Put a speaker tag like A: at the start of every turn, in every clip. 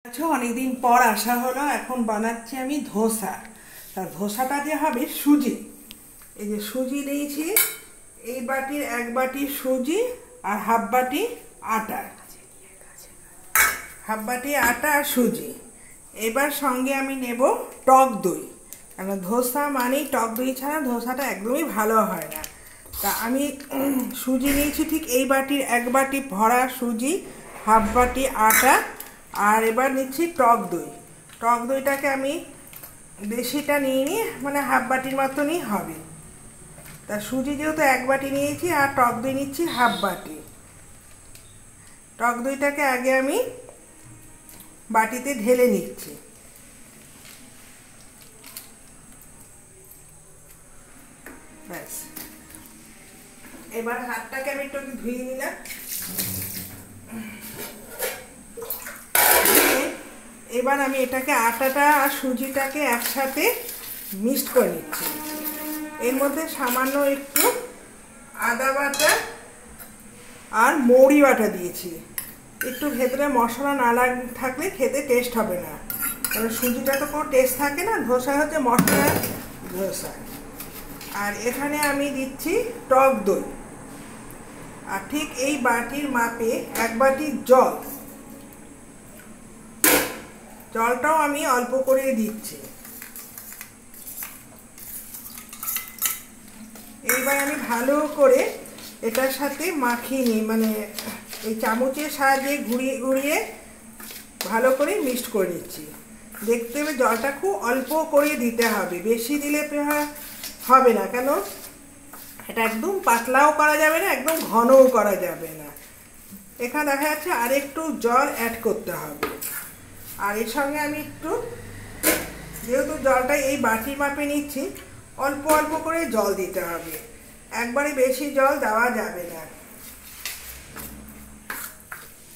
A: আচ্ছা, অনেকদিন পর আসা হলো। এখন বানাচ্ছি আমি ধোসা। তা ধোসাটা যে হবে সুজি, এই যে সুজি নিয়েছি, এই বাটির এক বাটি সুজি আর হাফ বাটি আটা আর সুজি। এবার সঙ্গে আমি নেব টক দই, কারণ ধোসা মানেই টক দই ছাড়া ধোসাটা একদমই ভালো হয় না। তা আমি সুজি নিয়েছি ঠিক এই বাটির এক বাটি ভরা সুজি, হাফ বাটি আটা, আর এবার নিচ্ছি টক দই। টক দইটাকে আমি বেশিটা নিইনি, মানে হাফ বাটির মতনই হবে। তা সুজি যেহেতু এক বাটি নিয়েছি আর টক দই নিচ্ছি হাফ বাটি। টক দইটাকে আগে আমি বাটিতে ঢেলে নিচ্ছি। ব্যাস, এবার হাতটাকে আমি একটু ধুয়ে নিলাম। এবার আমি এটাকে আটাটা আর সুজিটাকে একসাথে মিক্সড করে নিচ্ছি। এর মধ্যে সামান্য একটু আদা বাটা আর মৌরি বাটা দিয়েছি। একটু ভেতরে মশলা না থাকলে খেতে টেস্ট হবে না, কারণ সুজিটা তো কোনো টেস্ট থাকে না, ধোসা হচ্ছে মশলা ধোসা। আর এখানে আমি দিচ্ছি টক দই, আর ঠিক এই বাটির মাপে এক বাটি জলটাও আমি অল্প করে দিচ্ছি। এইবার আমি ভালো করে এটার সাথে মাখিয়ে নিই, মানে এই চামচের সাহায্যে ঘুরিয়ে ঘুরিয়ে ভালো করে মিক্সড করে নিচ্ছি। দেখতে হবে জলটা খুব অল্প করে দিতে হবে, বেশি দিলে হবে না, কেন এটা একদম পাতলাও করা যাবে না, একদম ঘনও করা যাবে না। এখানে দেখা যাচ্ছে আর একটু জল অ্যাড করতে হবে। আর এর সঙ্গে আমি একটু, যেহেতু জলটা এই বাটির মাপে নিচ্ছি, অল্প অল্প করে জল দিতে হবে, একবারে বেশি জল দেওয়া যাবে না।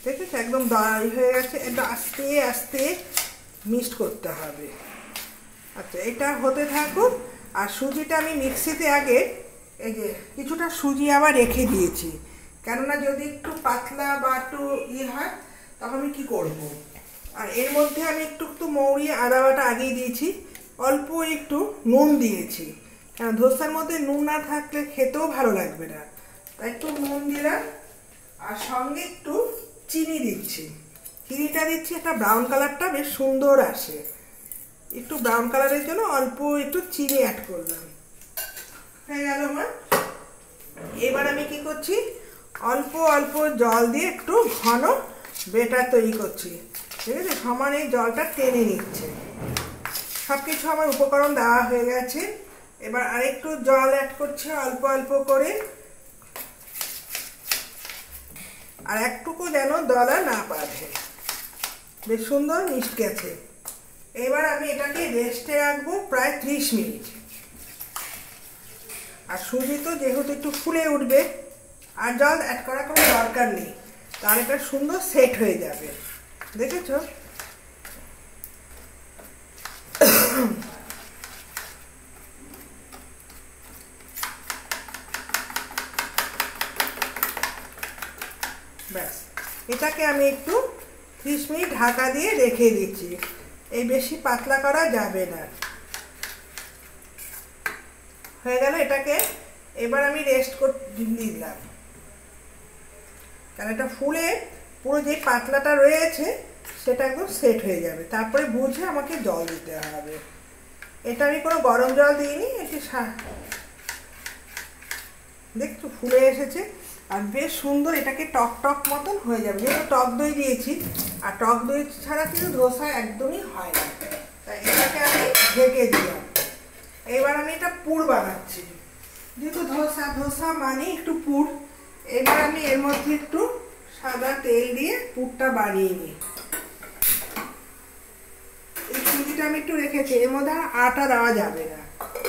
A: ঠিক আছে, একদম দই হয়ে গেছে, এটা আস্তে আস্তে মিক্সড করতে হবে। আচ্ছা, এটা হতে থাকুক। আর সুজিটা আমি মিক্সিতে আগে এই যে কিছুটা সুজি আবার রেখে দিয়েছি, কেননা যদি একটু পাতলা বা একটু হয় তখন আমি কী করবো। আর এর মধ্যে আমি একটু একটু মৌরি আদা বাটা আগেই দিয়েছি, অল্প একটু নুন দিয়েছি, কারণ ধোসার মধ্যে নুন না থাকলে খেতেও ভালো লাগবে না, তাই একটু নুন দিলাম। আর সঙ্গে একটু চিনি দিচ্ছি, চিনিটা দিচ্ছি একটা ব্রাউন কালারটা বেশ সুন্দর আসে, একটু ব্রাউন কালারের জন্য অল্প একটু চিনি অ্যাড করলাম। হয়ে গেল আমার। এবার আমি কি করছি, অল্প অল্প জল দিয়ে একটু ঘন বেটার তৈরি করছি। ঠিক আছে, সমানে জলটা টেনে নিচ্ছে। সব কিছু আমার উপকরণ দেওয়া হয়ে গেছে। এবার আরেকটু জল অ্যাড করছে অল্প অল্প করে, আর একটুকু যেন দলা না বাঁধে। বেশ সুন্দর মিক্সড গেছে। এবার আমি এটাকে রেস্টে রাখবো প্রায় 30 মিনিট। আর সুজি তো যেহেতু একটু ফুলে উঠবে, আর জল অ্যাড করার কোনো দরকার নেই, তাহলে এটা সুন্দর সেট হয়ে যাবে। দেখেছো? ব্যাস, এটাকে আমি একটু 30 মিনিট ঢাকা দিয়ে রেখে দিচ্ছি। এই বেশি পাতলা করা যাবে না। হয়ে গেল এটাকে। এবার আমি রেস্ট দিলাম, কারণ এটা ফুলে পুরো যে পাতলাটা রয়েছে সেটা একদম সেট হয়ে যাবে। তারপরে বুঝে আমাকে জল দিতে হবে। এটা আমি কোনো গরম জল দিইনি, এটি দেখছো ফুলে এসেছে, আর বেশ সুন্দর এটাকে টক টক মতন হয়ে যাবে, যেহেতু টক দই দিয়েছি। আর টক দই ছাড়া কিন্তু ধোসা একদমই হয় না, তাই এটাকে আমি ঢেকে দিলাম। এবার আমি এটা পুর বানাচ্ছি, যেহেতু ধোসা মানে একটু পুর। এবার আমি এর মধ্যে একটু সাদা তেল দিয়ে পুরটা বানিয়ে নিই। এই সুজিটা আমি একটু রেখেছি, এর মধ্যে আটা দেওয়া যাবে না,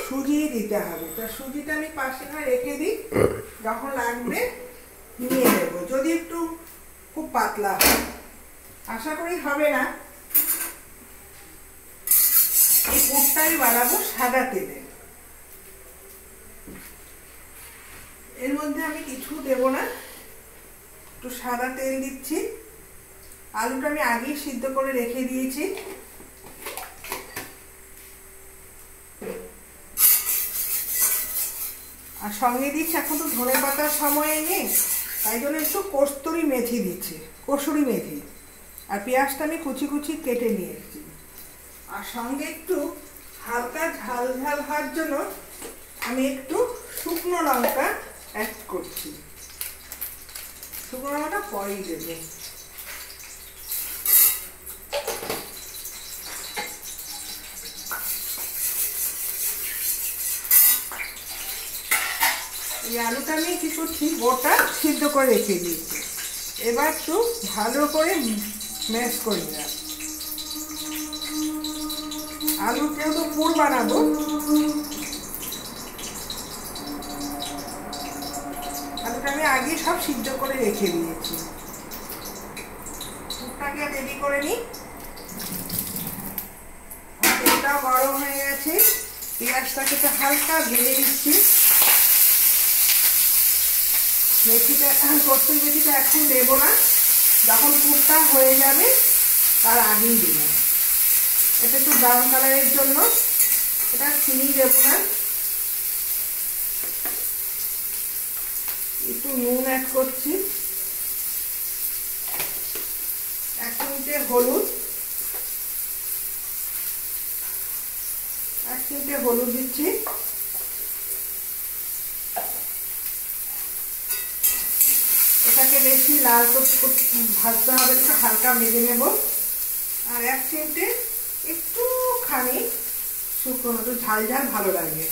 A: সুজি দিতে হবে। তা সুজিটা আমি পাশে রেখে দিই, যখন লাগবে নিয়ে নেবো। যদি একটু খুব পাতলা হয়, আশা করি হবে না। এই পুরটা আমি বানাবো সাদা তেলে। এর মধ্যে আমি কিছু দেব না, একটু সাদা তেল দিচ্ছি। আলুটা আমি আগেই সিদ্ধ করে রেখে দিয়েছি। আর সঙ্গে দিচ্ছি, এখন তো ধনে পাতার সময় নেই, তাই জন্য একটু কস্তুরি মেথি দিচ্ছি, কসুরি মেথি। আর পেঁয়াজটা আমি কুচি কুচি কেটে নিয়েছি। আর সঙ্গে একটু হালকা ঝাল ঝাল হওয়ার জন্য আমি একটু শুকনো লঙ্কা অ্যাড করছি। শুকনো লঙ্কাটা পরেই দেবো। এই আলুটা আমি কি করছি, গোটা সিদ্ধ করে রেখে দিয়েছি। এবার একটু ভালো করে ম্যাশ করে নিলাম। আলু যেহেতু পুর বানাবো, আলুটা আমি আগে সব সিদ্ধ করে রেখে দিয়েছি। পুরটাকে রেডি করে নিই। তেলটাও গরম হয়ে গেছে, পেঁয়াজটাকে তো হালকা ভেজে দিচ্ছি। মেথিটা, কস্তুরি মেথিটা এখন দেবো না, যখন পুরটা হয়ে যাবে তার আগেই দেবো। এটা একটু ব্রাউন কালারের জন্য, এটা চিনি দেবো না। একটু নুন অ্যাড করছি, 1 চিমটে হলুদ, 1 চিমটে হলুদ দিচ্ছি। এটাকে বেশি লাল ভাজতে হবে, একটু হালকা ভেজে নেব। আর 1 চিমটে একটুখানি শুকনো, একটু ঝাল ঝাল ভালো লাগে।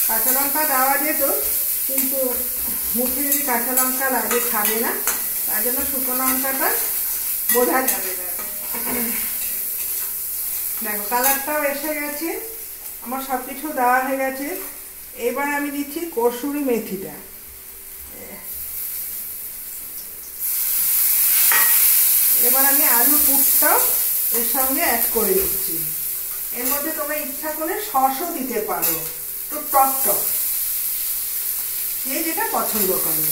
A: কাঁচা লঙ্কা দেওয়া যেত, কিন্তু মুখে যদি কাঁচা লঙ্কা লাগে খাবে না, তার জন্য শুকনো লঙ্কাটা বোঝা যাবে না। দেখো কালারটাও এসে গেছে, আমার সব কিছু দেওয়া হয়ে গেছে। এবার আমি দিচ্ছি কসুরি মেথিটা। এবার আমি আলু পুরটাও এর সঙ্গে অ্যাড করে দিচ্ছি। এর মধ্যে তোমরা ইচ্ছা করে সসও দিতে পারো, তো টক টক, যে যেটা পছন্দ করে।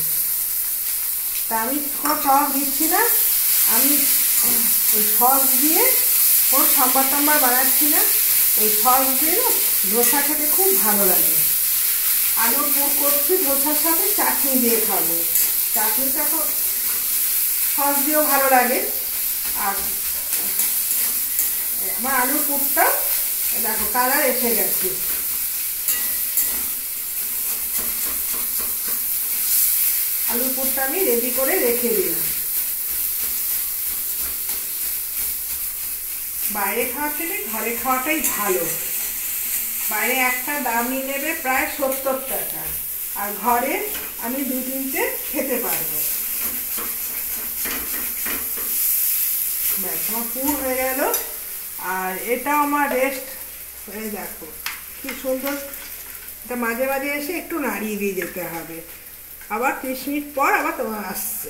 A: তা আমি কোনো টক দিচ্ছি না, আমি ওই সস দিয়ে কোনো সাম্বার টাম্বার বানাচ্ছি না। ওই সস দিয়ে না ধোসা খেতে খুব ভালো লাগে। আলুর পুর করছি, ধোসার সাথে চাটনি দিয়ে খাবো। চাটনিটা তো সস দিয়েও ভালো লাগে। আর আমার আলুর পুরটা দেখো কালার এসে গেছে। আলুর পুরটা আমি রেডি করে রেখে দিলাম। বাইরে খাওয়ার থেকে ঘরে খাওয়াটাই ভালো। বাইরে একটা দামই নেবে প্রায় 70 টাকা, আর ঘরে আমি 2-3টে খেতে পারবো। ব্যাস আমার পুর হয়ে গেল। আর এটাও আমার রেস্ট, এই দেখো কি সুন্দর। এটা মাঝে মাঝে এসে একটু নাড়িয়ে দিয়ে যেতে হবে, আবার 30 মিনিট পর আবার তোমার আসছে।